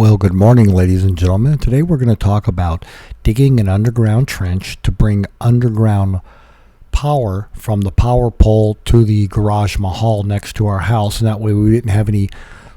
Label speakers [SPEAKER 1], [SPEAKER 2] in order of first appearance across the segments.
[SPEAKER 1] Well, good morning, ladies and gentlemen. Today we're going to talk about digging an underground trench to bring underground power from the power pole to the garage mahal next to our house, and that way we didn't have any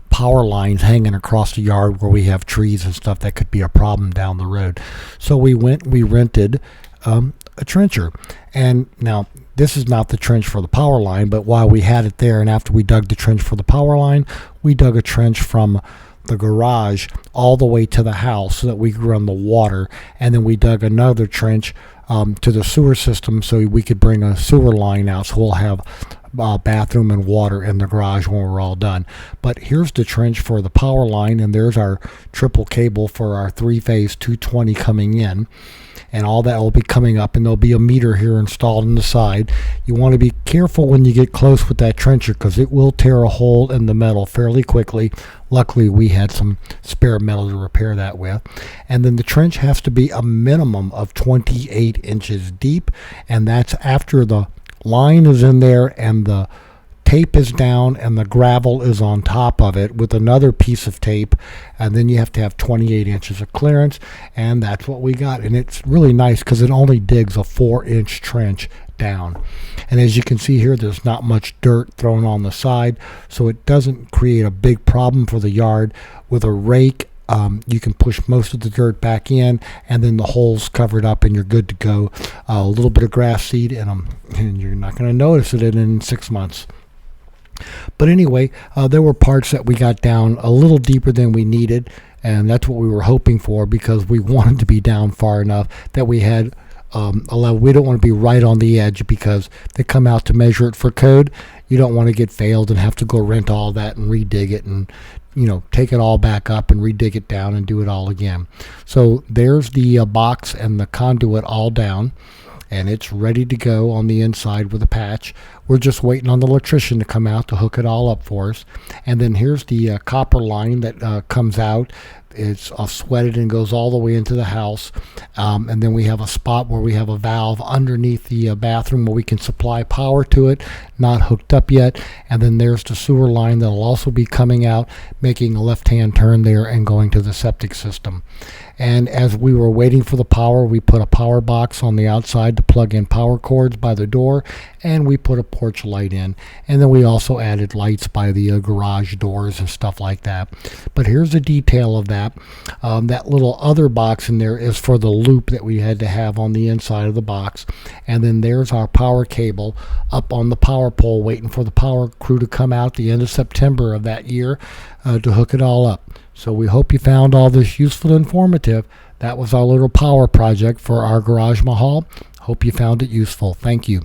[SPEAKER 1] power lines hanging across the yard where we have trees and stuff that could be a problem down the road. So we rented a trencher, and now this is not the trench for the power line, but while we had it there and after we dug the trench for the power line, we dug a trench from the garage all the way to the house so that we could run the water, and then we dug another trench to the sewer system so we could bring a sewer line out, so we'll have bathroom and water in the garage when we're all done. But here's the trench for the power line, and there's our triple cable for our three-phase 220 coming in, and all that will be coming up, and there'll be a meter here installed on the side. You want to be careful when you get close with that trencher because it will tear a hole in the metal fairly quickly. Luckily we had some spare metal to repair that with. And then the trench has to be a minimum of 28 inches deep, and that's after the line is in there and the tape is down and the gravel is on top of it with another piece of tape, and then you have to have 28 inches of clearance, and that's what we got. And it's really nice because it only digs a 4-inch trench down, and as you can see here, there's not much dirt thrown on the side, so it doesn't create a big problem for the yard. With a rake, you can push most of the dirt back in, and then the hole's covered up and you're good to go. A little bit of grass seed in them, and you're not going to notice it in 6 months. But anyway, there were parts that we got down a little deeper than we needed, and that's what we were hoping for because we wanted to be down far enough that we had a level. We don't want to be right on the edge because they come out to measure it for code. You don't want to get failed and have to go rent all that and redig it and take it all back up and redig it down and do it all again. So there's the box and the conduit all down, and it's ready to go on the inside with a patch. We're just waiting on the electrician to come out to hook it all up for us. And then here's the copper line that comes out. It's sweated and goes all the way into the house. And then we have a spot where we have a valve underneath the bathroom where we can supply power to it, not hooked up yet. And then there's the sewer line that will also be coming out, making a left-hand turn there and going to the septic system. And as we were waiting for the power, we put a power box on the outside to plug in power cords by the door, and we put a porch light in. And then we also added lights by the garage doors and stuff like that. But here's a detail of that. That little other box in there is for the loop that we had to have on the inside of the box. And then there's our power cable up on the power pole waiting for the power crew to come out the end of September of that year to hook it all up. So we hope you found all this useful and informative. That was our little power project for our garage mahal. Hope you found it useful. Thank you.